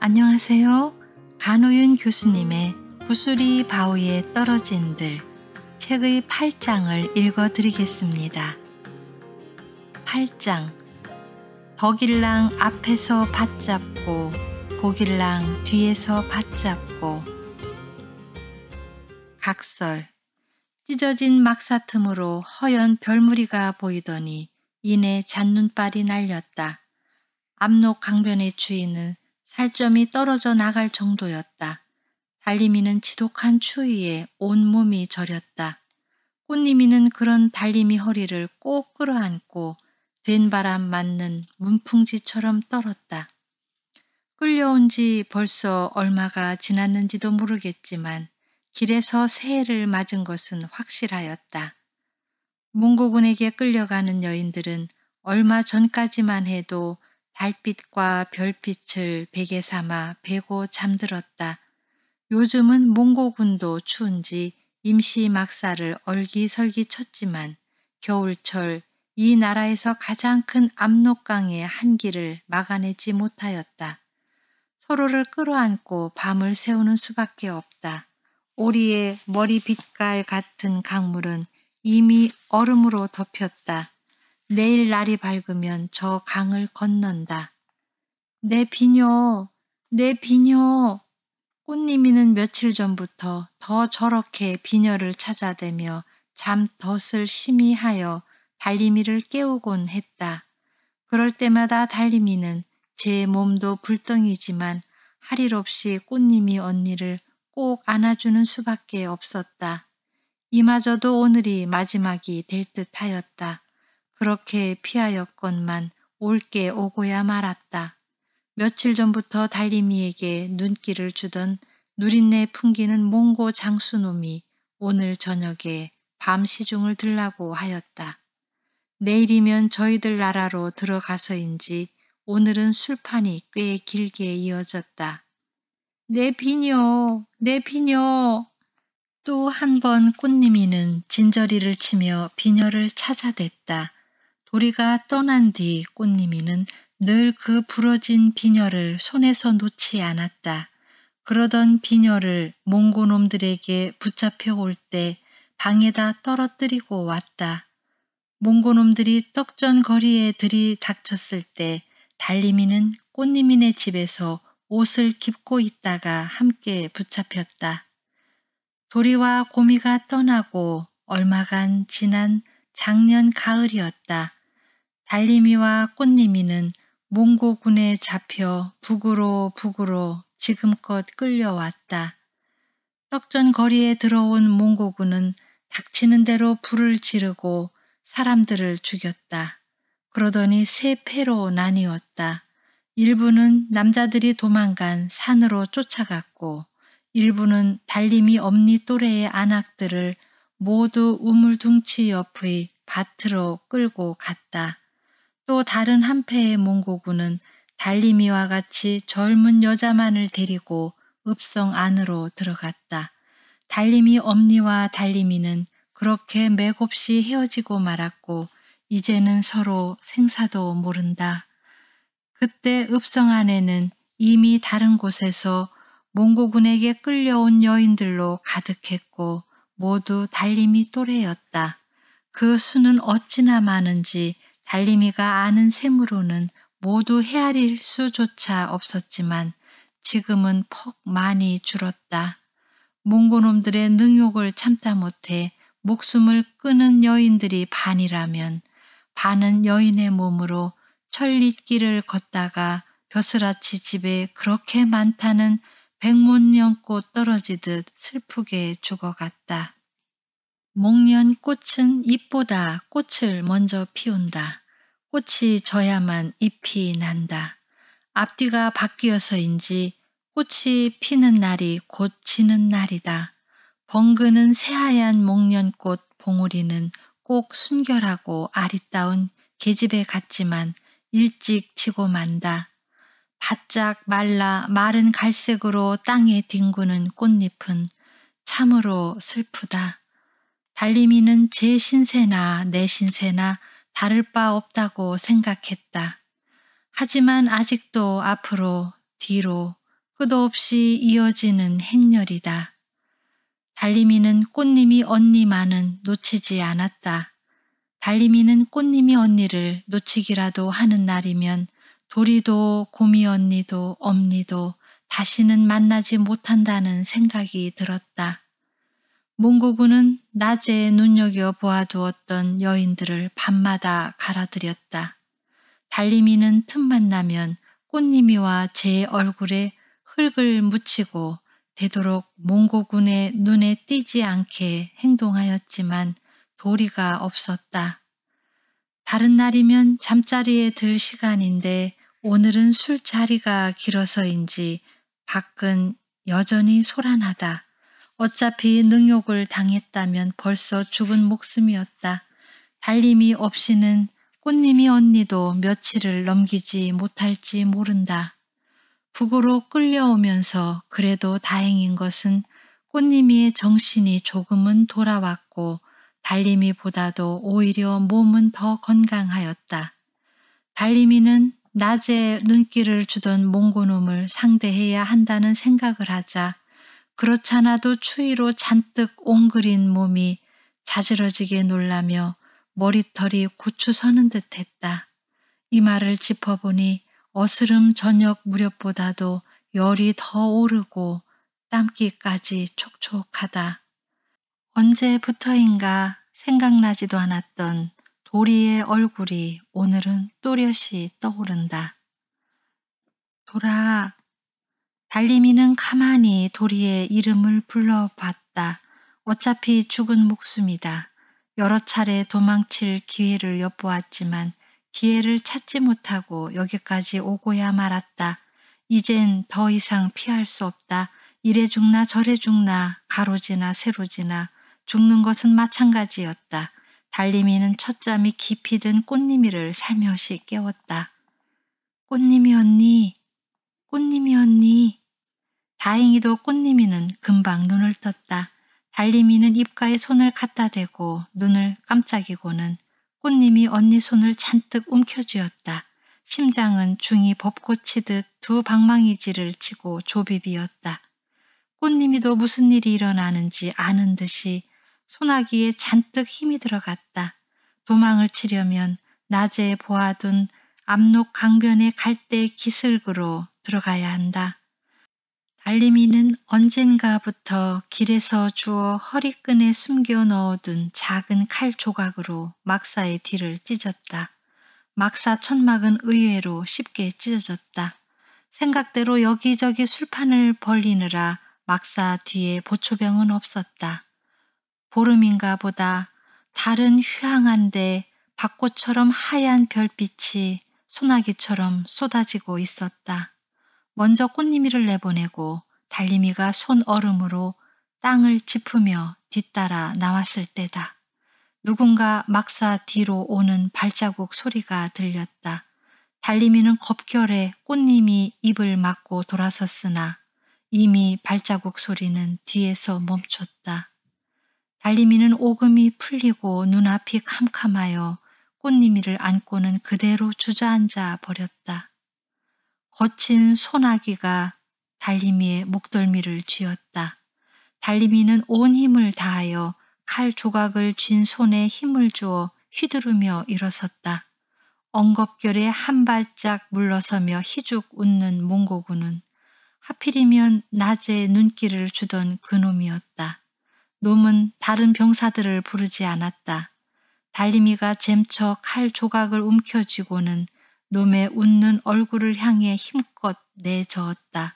안녕하세요. 간호윤 교수님의 구슬이 바위에 떨어진들 책의 8장을 읽어드리겠습니다. 8장. 덕일랑 앞에서 받잡고 복일랑 뒤에서 받잡고. 각설. 찢어진 막사 틈으로 허연 별무리가 보이더니 이내 잔눈발이 날렸다. 압록 강변의 주인은 살점이 떨어져 나갈 정도였다. 달림이는 지독한 추위에 온몸이 저렸다. 꽃님이는 그런 달림이 허리를 꼭 끌어안고 된바람 맞는 문풍지처럼 떨었다. 끌려온 지 벌써 얼마가 지났는지도 모르겠지만 길에서 새해를 맞은 것은 확실하였다. 몽고군에게 끌려가는 여인들은 얼마 전까지만 해도 달빛과 별빛을 베개 삼아 베고 잠들었다. 요즘은 몽고군도 추운지 임시 막사를 얼기설기 쳤지만 겨울철 이 나라에서 가장 큰 압록강의 한기를 막아내지 못하였다. 서로를 끌어안고 밤을 새우는 수밖에 없다. 오리의 머리 빛깔 같은 강물은 이미 얼음으로 덮였다. 내일 날이 밝으면 저 강을 건넌다. 내 비녀, 내 비녀. 꽃님이는 며칠 전부터 더 저렇게 비녀를 찾아대며 잠덫을 심히 하여 달림이를 깨우곤 했다. 그럴 때마다 달림이는 제 몸도 불덩이지만 할 일 없이 꽃님이 언니를 꼭 안아주는 수밖에 없었다. 이마저도 오늘이 마지막이 될 듯하였다. 그렇게 피하였건만 올게 오고야 말았다. 며칠 전부터 달림이에게 눈길을 주던 누린내 풍기는 몽고 장수놈이 오늘 저녁에 밤 시중을 들라고 하였다. 내일이면 저희들 나라로 들어가서인지 오늘은 술판이 꽤 길게 이어졌다. 내 비녀, 내 비녀. 또 한 번 꽃님이는 진저리를 치며 비녀를 찾아댔다. 도리가 떠난 뒤 꽃님이는 늘 그 부러진 비녀를 손에서 놓지 않았다. 그러던 비녀를 몽고놈들에게 붙잡혀 올 때 방에다 떨어뜨리고 왔다. 몽고놈들이 떡전거리에 들이닥쳤을 때 달림이는 꽃님이네 집에서 옷을 깁고 있다가 함께 붙잡혔다. 도리와 고미가 떠나고 얼마간 지난 작년 가을이었다. 달림이와 꽃님이는 몽고군에 잡혀 북으로 지금껏 끌려왔다. 떡전거리에 들어온 몽고군은 닥치는 대로 불을 지르고 사람들을 죽였다. 그러더니 세 패로 나뉘었다. 일부는 남자들이 도망간 산으로 쫓아갔고 일부는 달림이 엄니 또래의 안악들을 모두 우물둥치 옆의 밭으로 끌고 갔다. 또 다른 한 패의 몽고군은 달림이와 같이 젊은 여자만을 데리고 읍성 안으로 들어갔다. 달림이 엄니와 달림이는 그렇게 맥없이 헤어지고 말았고 이제는 서로 생사도 모른다. 그때 읍성 안에는 이미 다른 곳에서 몽고군에게 끌려온 여인들로 가득했고 모두 달림이 또래였다. 그 수는 어찌나 많은지 달림이가 아는 셈으로는 모두 헤아릴 수조차 없었지만 지금은 퍽 많이 줄었다. 몽고놈들의 능욕을 참다 못해 목숨을 끊은 여인들이 반이라면 반은 여인의 몸으로 천리길을 걷다가 벼슬아치 집에 그렇게 많다는 백문연꽃 떨어지듯 슬프게 죽어갔다. 목련꽃은 잎보다 꽃을 먼저 피운다. 꽃이 져야만 잎이 난다. 앞뒤가 바뀌어서인지 꽃이 피는 날이 곧 지는 날이다. 벙그는 새하얀 목련꽃 봉우리는 꼭 순결하고 아리따운 계집애 같지만 일찍 지고 만다. 바짝 말라 마른 갈색으로 땅에 뒹구는 꽃잎은 참으로 슬프다. 달림이는 제 신세나 내 신세나 다를 바 없다고 생각했다. 하지만 아직도 앞으로 뒤로 끝없이 이어지는 행렬이다. 달림이는 꽃님이 언니만은 놓치지 않았다. 달림이는 꽃님이 언니를 놓치기라도 하는 날이면 도리도 고미 언니도 엄니도 다시는 만나지 못한다는 생각이 들었다. 몽고군은 낮에 눈여겨 보아두었던 여인들을 밤마다 갈아들였다. 달림이는 틈만 나면 꽃님이와 제 얼굴에 흙을 묻히고 되도록 몽고군의 눈에 띄지 않게 행동하였지만 도리가 없었다. 다른 날이면 잠자리에 들 시간인데 오늘은 술자리가 길어서인지 밖은 여전히 소란하다. 어차피 능욕을 당했다면 벌써 죽은 목숨이었다. 달림이 없이는 꽃님이 언니도 며칠을 넘기지 못할지 모른다. 북으로 끌려오면서 그래도 다행인 것은 꽃님이의 정신이 조금은 돌아왔고 달림이보다도 오히려 몸은 더 건강하였다. 달림이는 낮에 눈길을 주던 몽고놈을 상대해야 한다는 생각을 하자 그렇잖아도 추위로 잔뜩 옹그린 몸이 자지러지게 놀라며 머리털이 고추 서는 듯했다. 이 말을 짚어보니 어스름 저녁 무렵보다도 열이 더 오르고 땀기까지 촉촉하다. 언제부터인가 생각나지도 않았던 도리의 얼굴이 오늘은 또렷이 떠오른다. 돌아. 달림이는 가만히 도리의 이름을 불러봤다. 어차피 죽은 목숨이다. 여러 차례 도망칠 기회를 엿보았지만 기회를 찾지 못하고 여기까지 오고야 말았다. 이젠 더 이상 피할 수 없다. 이래 죽나 저래 죽나 가로지나 세로지나 죽는 것은 마찬가지였다. 달림이는 첫잠이 깊이 든 꽃님이를 살며시 깨웠다. 꽃님이 언니, 꽃님이 언니. 다행히도 꽃님이는 금방 눈을 떴다. 달림이는 입가에 손을 갖다 대고 눈을 깜짝이고는 꽃님이 언니 손을 잔뜩 움켜쥐었다. 심장은 중이 법고치듯 두 방망이질을 치고 조비비었다. 꽃님이도 무슨 일이 일어나는지 아는 듯이 소나기에 잔뜩 힘이 들어갔다. 도망을 치려면 낮에 보아둔 압록 강변의 갈대 기슭으로 들어가야 한다. 달림이는 언젠가부터 길에서 주워 허리끈에 숨겨 넣어둔 작은 칼 조각으로 막사의 뒤를 찢었다. 막사 천막은 의외로 쉽게 찢어졌다. 생각대로 여기저기 술판을 벌리느라 막사 뒤에 보초병은 없었다. 보름인가 보다 달은 휴양한데 벚꽃처럼 하얀 별빛이 소나기처럼 쏟아지고 있었다. 먼저 꽃님이를 내보내고 달림이가 손얼음으로 땅을 짚으며 뒤따라 나왔을 때다. 누군가 막사 뒤로 오는 발자국 소리가 들렸다. 달림이는 겁결에 꽃님이 입을 막고 돌아섰으나 이미 발자국 소리는 뒤에서 멈췄다. 달림이는 오금이 풀리고 눈앞이 캄캄하여 꽃님이를 안고는 그대로 주저앉아 버렸다. 거친 소나기가 달림이의 목덜미를 쥐었다. 달림이는 온 힘을 다하여 칼 조각을 쥔 손에 힘을 주어 휘두르며 일어섰다. 엉겁결에 한 발짝 물러서며 희죽 웃는 몽고군은 하필이면 낮에 눈길을 주던 그놈이었다. 놈은 다른 병사들을 부르지 않았다. 달림이가 잼쳐 칼 조각을 움켜쥐고는 놈의 웃는 얼굴을 향해 힘껏 내저었다.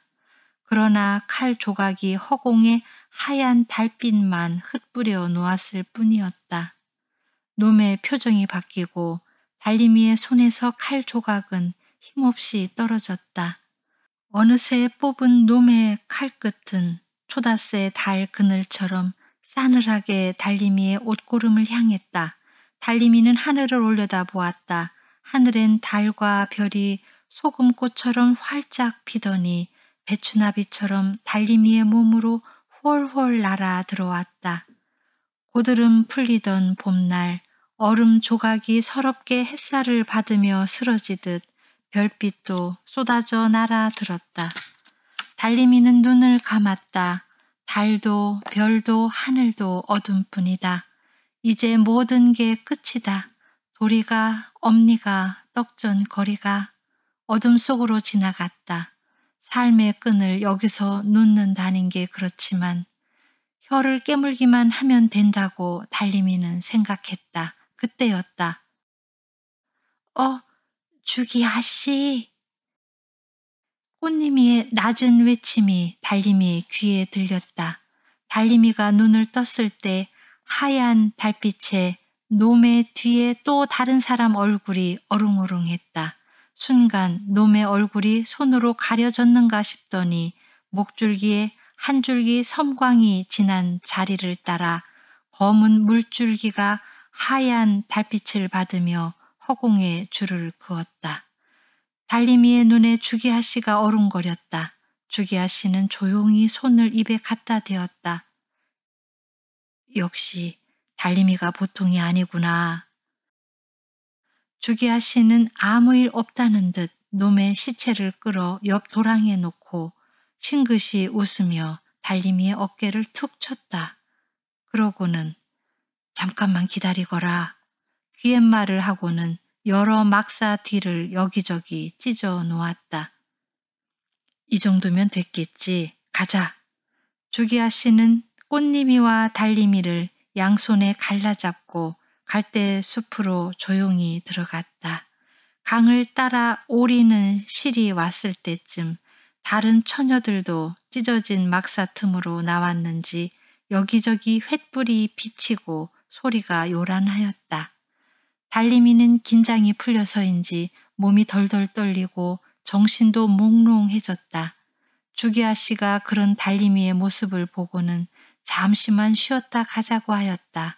그러나 칼 조각이 허공에 하얀 달빛만 흩뿌려 놓았을 뿐이었다. 놈의 표정이 바뀌고 달림이의 손에서 칼 조각은 힘없이 떨어졌다. 어느새 뽑은 놈의 칼끝은 초다새 달 그늘처럼 싸늘하게 달림이의 옷고름을 향했다. 달림이는 하늘을 올려다 보았다. 하늘엔 달과 별이 소금꽃처럼 활짝 피더니 배추나비처럼 달림이의 몸으로 홀홀 날아 들어왔다. 고드름 풀리던 봄날 얼음 조각이 서럽게 햇살을 받으며 쓰러지듯 별빛도 쏟아져 날아들었다. 달림이는 눈을 감았다. 달도 별도 하늘도 어둠뿐이다. 이제 모든 게 끝이다. 도리가 엄니가 떡전거리가 어둠 속으로 지나갔다. 삶의 끈을 여기서 놓는다는 게 그렇지만 혀를 깨물기만 하면 된다고 달림이는 생각했다. 그때였다. 주기 아씨. 꽃님이의 낮은 외침이 달림이의 귀에 들렸다. 달림이가 눈을 떴을 때 하얀 달빛에 놈의 뒤에 또 다른 사람 얼굴이 어릉어릉했다. 순간 놈의 얼굴이 손으로 가려졌는가 싶더니 목줄기에 한 줄기 섬광이 진한 자리를 따라 검은 물줄기가 하얀 달빛을 받으며 허공에 줄을 그었다. 달림이의 눈에 주기아 씨가 어른거렸다. 주기아 씨는 조용히 손을 입에 갖다 대었다. 역시 달림이가 보통이 아니구나. 주기아 씨는 아무 일 없다는 듯 놈의 시체를 끌어 옆 도랑에 놓고 싱긋이 웃으며 달림이의 어깨를 툭 쳤다. 그러고는 잠깐만 기다리거라. 귀갯말을 하고는 여러 막사 뒤를 여기저기 찢어 놓았다. 이 정도면 됐겠지. 가자. 주기아 씨는 꽃님이와 달림이를 양손에 갈라잡고 갈대 숲으로 조용히 들어갔다. 강을 따라 오리는 실이 왔을 때쯤 다른 처녀들도 찢어진 막사 틈으로 나왔는지 여기저기 횃불이 비치고 소리가 요란하였다. 달림이는 긴장이 풀려서인지 몸이 덜덜 떨리고 정신도 몽롱해졌다. 주기아 씨가 그런 달림이의 모습을 보고는 잠시만 쉬었다 가자고 하였다.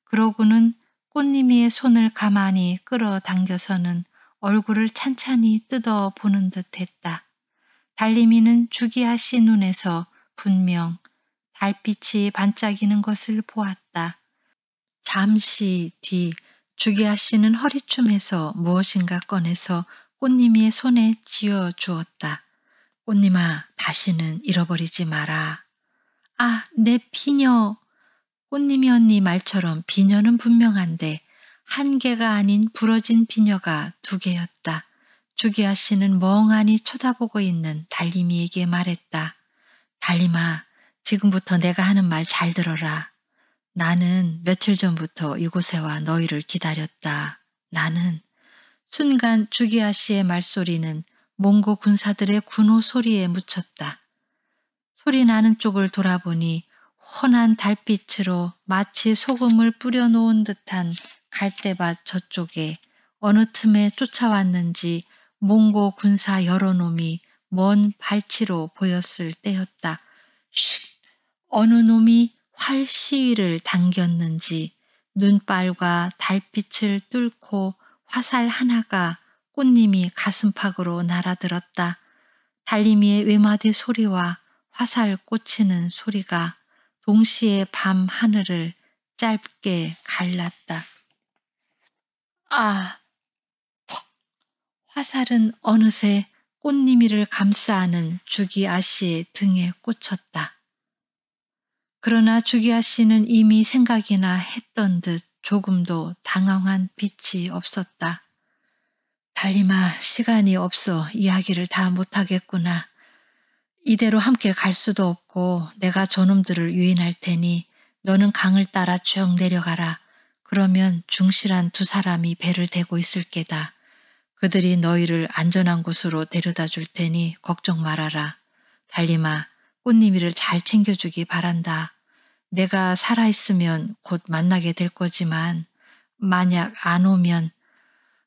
그러고는 꽃님이의 손을 가만히 끌어당겨서는 얼굴을 찬찬히 뜯어보는 듯 했다. 달림이는 주기아 씨 눈에서 분명 달빛이 반짝이는 것을 보았다. 잠시 뒤 주기아 씨는 허리춤에서 무엇인가 꺼내서 꽃님이의 손에 쥐어 주었다. 꽃님아, 다시는 잃어버리지 마라. 아, 내 비녀. 꽃님이 언니 말처럼 비녀는 분명한데 한 개가 아닌 부러진 비녀가 두 개였다. 주기아 씨는 멍하니 쳐다보고 있는 달림이에게 말했다. 달림아, 지금부터 내가 하는 말 잘 들어라. 나는 며칠 전부터 이곳에 와 너희를 기다렸다. 나는 순간 주기아 씨의 말소리는 몽고 군사들의 군호 소리에 묻혔다. 소리 나는 쪽을 돌아보니 환한 달빛으로 마치 소금을 뿌려놓은 듯한 갈대밭 저쪽에 어느 틈에 쫓아왔는지 몽고 군사 여러 놈이 먼 발치로 보였을 때였다. 쉿! 어느 놈이 활 시위를 당겼는지 눈발과 달빛을 뚫고 화살 하나가 꽃님이 가슴팍으로 날아들었다. 달림이의 외마디 소리와 화살 꽂히는 소리가 동시에 밤 하늘을 짧게 갈랐다. 아! 퍽! 화살은 어느새 꽃님이를 감싸는 주기아 씨의 등에 꽂혔다. 그러나 주기아 씨는 이미 생각이나 했던 듯 조금도 당황한 빛이 없었다. 달림아, 시간이 없어 이야기를 다 못하겠구나. 이대로 함께 갈 수도 없고 내가 저놈들을 유인할 테니 너는 강을 따라 쭉 내려가라. 그러면 중실한 두 사람이 배를 대고 있을 게다. 그들이 너희를 안전한 곳으로 데려다 줄 테니 걱정 말아라. 달림아, 꽃님이를 잘 챙겨주기 바란다. 내가 살아있으면 곧 만나게 될 거지만 만약 안 오면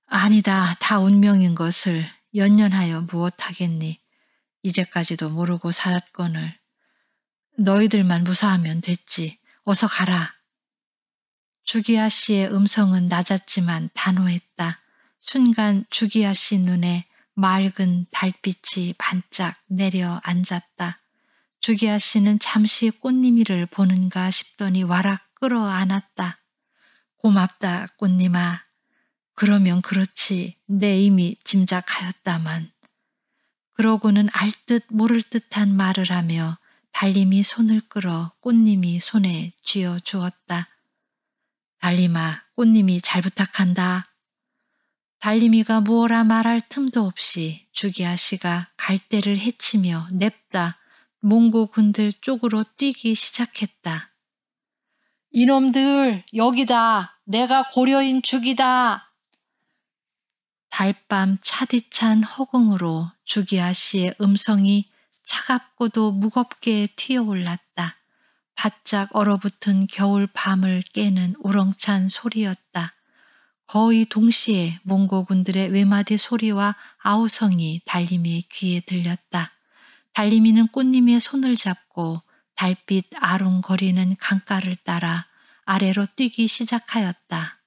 아니다, 다 운명인 것을 연연하여 무엇하겠니. 이제까지도 모르고 살았거늘. 너희들만 무사하면 됐지. 어서 가라. 주기아 씨의 음성은 낮았지만 단호했다. 순간 주기아 씨 눈에 맑은 달빛이 반짝 내려앉았다. 주기아 씨는 잠시 꽃님이를 보는가 싶더니 와락 끌어안았다. 고맙다, 꽃님아. 그러면 그렇지. 내 이미 짐작하였다만. 그러고는 알 듯 모를 듯한 말을 하며 달림이 손을 끌어 꽃님이 손에 쥐어 주었다. 달림아, 꽃님이 잘 부탁한다. 달림이가 무어라 말할 틈도 없이 주기아씨가 갈대를 헤치며 냅다 몽고군들 쪽으로 뛰기 시작했다. 이놈들, 여기다. 내가 고려인 죽이다. 달밤 차디찬 허공으로 주기아씨의 음성이 차갑고도 무겁게 튀어올랐다. 바짝 얼어붙은 겨울 밤을 깨는 우렁찬 소리였다. 거의 동시에 몽고군들의 외마디 소리와 아우성이 달림이의 귀에 들렸다. 달림이는 꽃님의 손을 잡고 달빛 아롱거리는 강가를 따라 아래로 뛰기 시작하였다.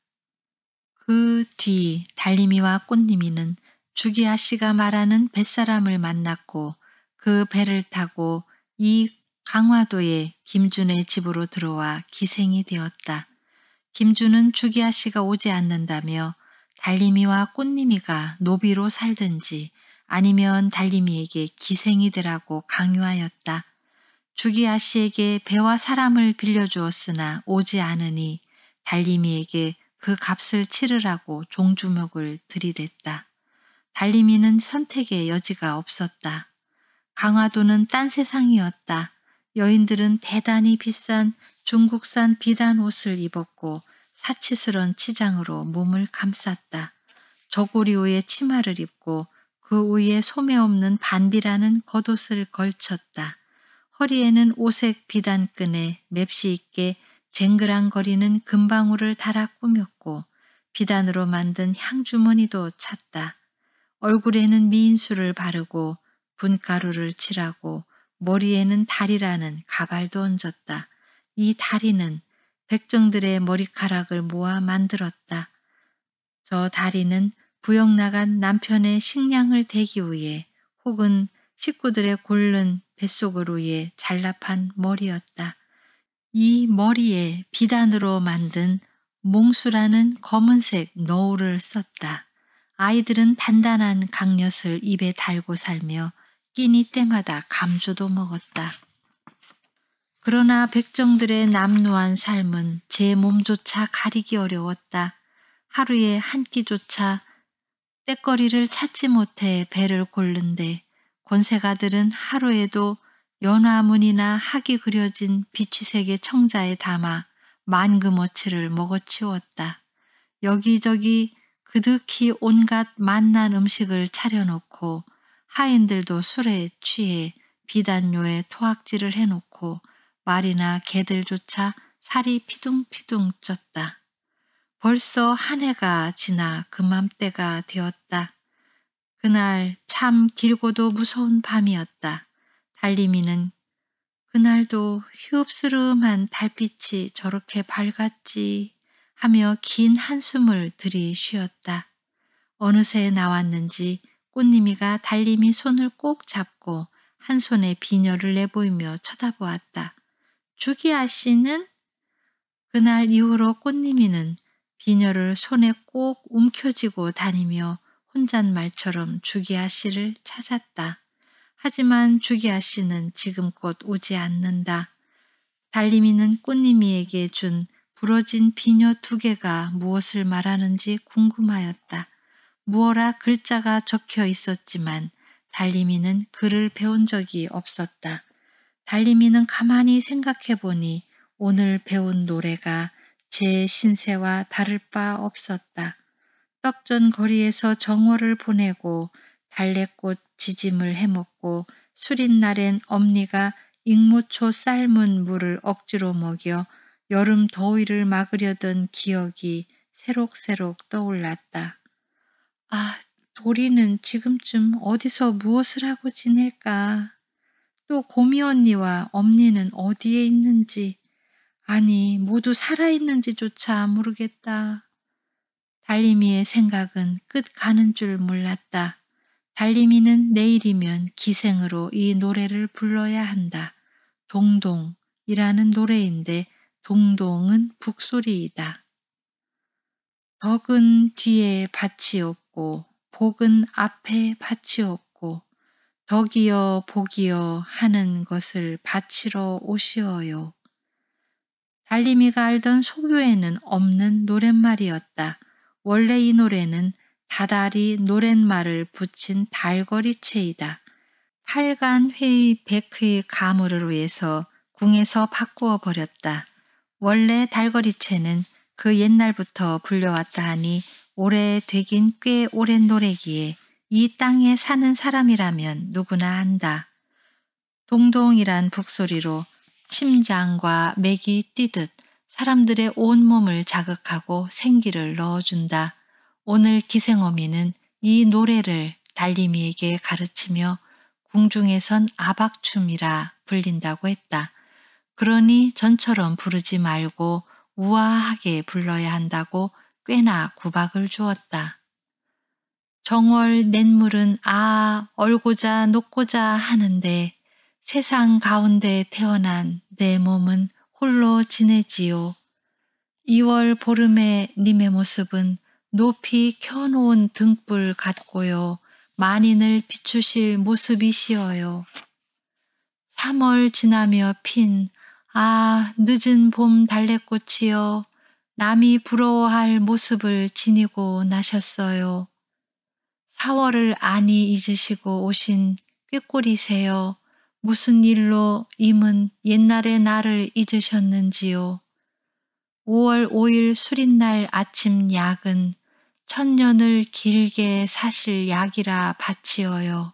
그 뒤 달림이와 꽃님이는 주기아씨가 말하는 뱃사람을 만났고 그 배를 타고 이 강화도의 김준의 집으로 들어와 기생이 되었다. 김준은 주기아씨가 오지 않는다며 달림이와 꽃님이가 노비로 살든지 아니면 달림이에게 기생이 되라고 강요하였다. 주기아씨에게 배와 사람을 빌려주었으나 오지 않으니 달림이에게 그 값을 치르라고 종주목을 들이댔다. 달림이는 선택의 여지가 없었다. 강화도는 딴 세상이었다. 여인들은 대단히 비싼 중국산 비단 옷을 입었고 사치스런 치장으로 몸을 감쌌다. 저고리 위에 치마를 입고 그 위에 소매 없는 반비라는 겉옷을 걸쳤다. 허리에는 오색 비단끈에 맵시 있게 쟁그랑거리는 금방울을 달아 꾸몄고 비단으로 만든 향주머니도 찼다. 얼굴에는 미인수를 바르고 분가루를 칠하고 머리에는 다리라는 가발도 얹었다. 이 다리는 백정들의 머리카락을 모아 만들었다. 저 다리는 부역 나간 남편의 식량을 대기 위해 혹은 식구들의 골른 뱃속을 위해 잘라판 머리였다. 이 머리에 비단으로 만든 몽수라는 검은색 너울을 썼다. 아이들은 단단한 강엿을 입에 달고 살며 끼니 때마다 감주도 먹었다. 그러나 백정들의 남루한 삶은 제 몸조차 가리기 어려웠다. 하루에 한 끼조차 떼거리를 찾지 못해 배를 고른데 권세가들은 하루에도 연화문이나 학이 그려진 비취색의 청자에 담아 만금어치를 먹어치웠다. 여기저기 그득히 온갖 맛난 음식을 차려놓고 하인들도 술에 취해 비단료에 토악질을 해놓고 말이나 개들조차 살이 피둥피둥 쪘다. 벌써 한 해가 지나 그맘때가 되었다. 그날 참 길고도 무서운 밤이었다. 달림이는 그날도 휘읍스름한 달빛이 저렇게 밝았지 하며 긴 한숨을 들이쉬었다. 어느새 나왔는지 꽃님이가 달림이 손을 꼭 잡고 한 손에 비녀를 내보이며 쳐다보았다. 주기아씨는? 그날 이후로 꽃님이는 비녀를 손에 꼭 움켜쥐고 다니며 혼잣말처럼 주기아씨를 찾았다. 하지만 주기아씨는 지금껏 오지 않는다. 달림이는 꽃님이에게 준 부러진 비녀 2개가 무엇을 말하는지 궁금하였다. 무어라 글자가 적혀 있었지만 달림이는 글을 배운 적이 없었다. 달림이는 가만히 생각해 보니 오늘 배운 노래가 제 신세와 다를 바 없었다. 떡전 거리에서 정오를 보내고 달래꽃 지짐을 해먹고 술인 날엔 엄니가 익무초 삶은 물을 억지로 먹여 여름 더위를 막으려던 기억이 새록새록 떠올랐다. 아, 도리는 지금쯤 어디서 무엇을 하고 지낼까? 또 고미 언니와 엄니는 어디에 있는지, 아니 모두 살아있는지조차 모르겠다. 달림이의 생각은 끝 가는 줄 몰랐다. 달림이는 내일이면 기생으로 이 노래를 불러야 한다. 동동이라는 노래인데 동동은 북소리이다. 덕은 뒤에 밭이 없고 복은 앞에 밭이 없고 덕이여 복이여 하는 것을 바치러 오시어요. 달림이가 알던 소교에는 없는 노랫말이었다. 원래 이 노래는 다달이 노랫말을 붙인 달거리체이다. 8간 회의 100의 가물을 위해서 궁에서 바꾸어 버렸다. 원래 달거리체는 그 옛날부터 불려왔다 하니 오래되긴 꽤 오랜 노래기에 이 땅에 사는 사람이라면 누구나 안다. 동동이란 북소리로 심장과 맥이 뛰듯 사람들의 온몸을 자극하고 생기를 넣어준다. 오늘 기생어미는 이 노래를 달림이에게 가르치며 궁중에선 아박춤이라 불린다고 했다. 그러니 전처럼 부르지 말고 우아하게 불러야 한다고 꽤나 구박을 주었다. 정월 냇물은 얼고자 녹고자 하는데 세상 가운데 태어난 내 몸은 홀로 지내지요. 2월 보름의 님의 모습은 높이 켜놓은 등불 같고요. 만인을 비추실 모습이시어요. 3월 지나며 핀 늦은 봄 달래꽃이여 남이 부러워할 모습을 지니고 나셨어요. 4월을 아니 잊으시고 오신 꾀꼬리세요. 무슨 일로 임은 옛날의 나를 잊으셨는지요. 5월 5일 수린날 아침 약은 천년을 길게 사실 약이라 바치어요.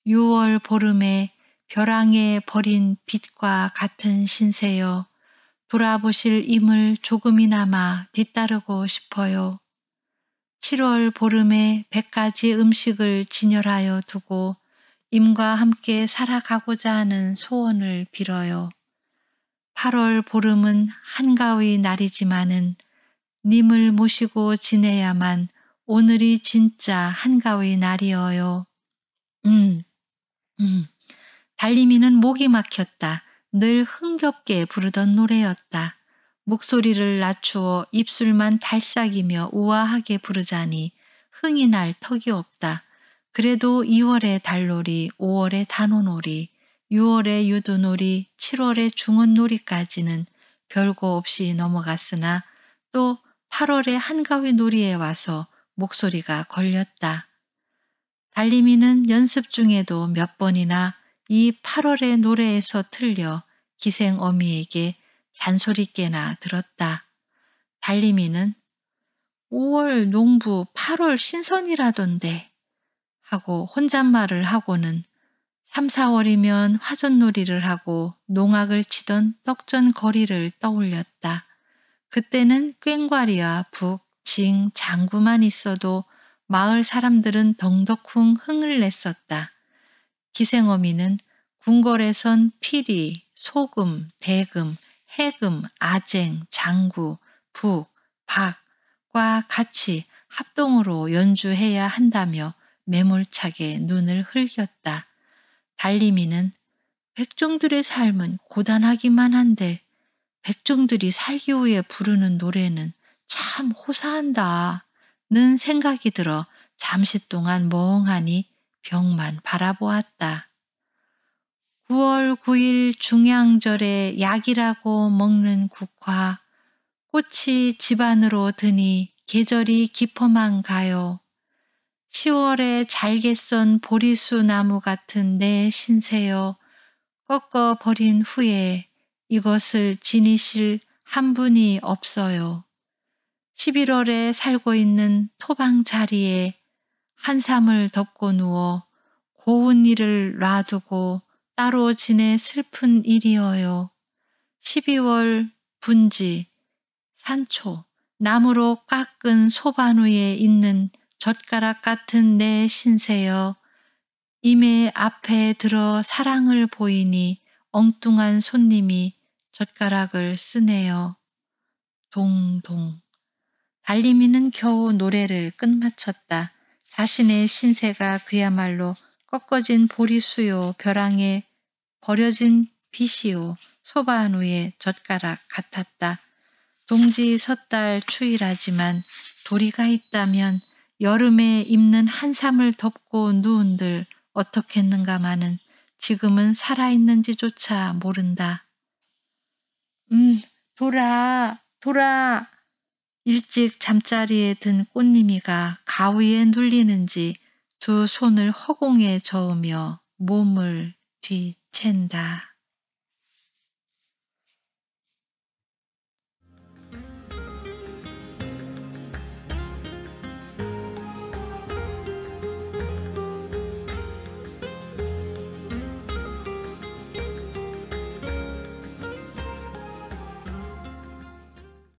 6월 보름에 벼랑에 버린 빛과 같은 신세여 돌아보실 임을 조금이나마 뒤따르고 싶어요. 7월 보름에 100가지 음식을 진열하여 두고 임과 함께 살아가고자 하는 소원을 빌어요. 8월 보름은 한가위 날이지만은 님을 모시고 지내야만 오늘이 진짜 한가위 날이어요. 달림이는 목이 막혔다. 늘 흥겹게 부르던 노래였다. 목소리를 낮추어 입술만 달싹이며 우아하게 부르자니 흥이 날 턱이 없다. 그래도 2월의 달놀이, 5월의 단오놀이, 6월의 유두놀이, 7월의 중원놀이까지는 별거 없이 넘어갔으나 또 8월의 한가위 놀이에 와서 목소리가 걸렸다. 달림이는 연습 중에도 몇 번이나 이 8월의 노래에서 틀려 기생어미에게 잔소리께나 들었다. 달림이는 5월 농부 8월 신선이라던데 하고 혼잣말을 하고는 3, 4월이면 화전놀이를 하고 농악을 치던 떡전 거리를 떠올렸다. 그때는 꽹과리와 북, 징, 장구만 있어도 마을 사람들은 덩덕쿵 흥을 냈었다. 기생어미는 궁궐에선 피리, 소금, 대금, 해금, 아쟁, 장구, 북, 박과 같이 합동으로 연주해야 한다며 매몰차게 눈을 흘겼다. 달림이는 백종들의 삶은 고단하기만 한데 백종들이 살기 위해 부르는 노래는 참 호사한다 는 생각이 들어 잠시 동안 멍하니 벽만 바라보았다. 9월 9일 중양절에 약이라고 먹는 국화, 꽃이 집안으로 드니 계절이 깊어만 가요. 10월에 잘게 썬 보리수 나무 같은 내 신세여 꺾어 버린 후에 이것을 지니실 한 분이 없어요. 11월에 살고 있는 토방 자리에 한삼을 덮고 누워 고운 일을 놔두고 따로 지내 슬픈 일이어요. 12월 분지, 산초, 나무로 깎은 소반 위에 있는 젓가락 같은 내 신세여 임의 앞에 들어 사랑을 보이니 엉뚱한 손님이 젓가락을 쓰네요. 동동. 달림이는 겨우 노래를 끝마쳤다. 자신의 신세가 그야말로 꺾어진 보리수요 벼랑에 버려진 빛이요 소반 위에 젓가락 같았다. 동지 섣달 추위라지만 도리가 있다면 여름에 입는 한삼을 덮고 누운들 어떻겠는가마는 지금은 살아있는지조차 모른다. 돌아, 돌아. 일찍 잠자리에 든 꽃님이가 가위에 눌리는지 두 손을 허공에 저으며 몸을 뒤챈다.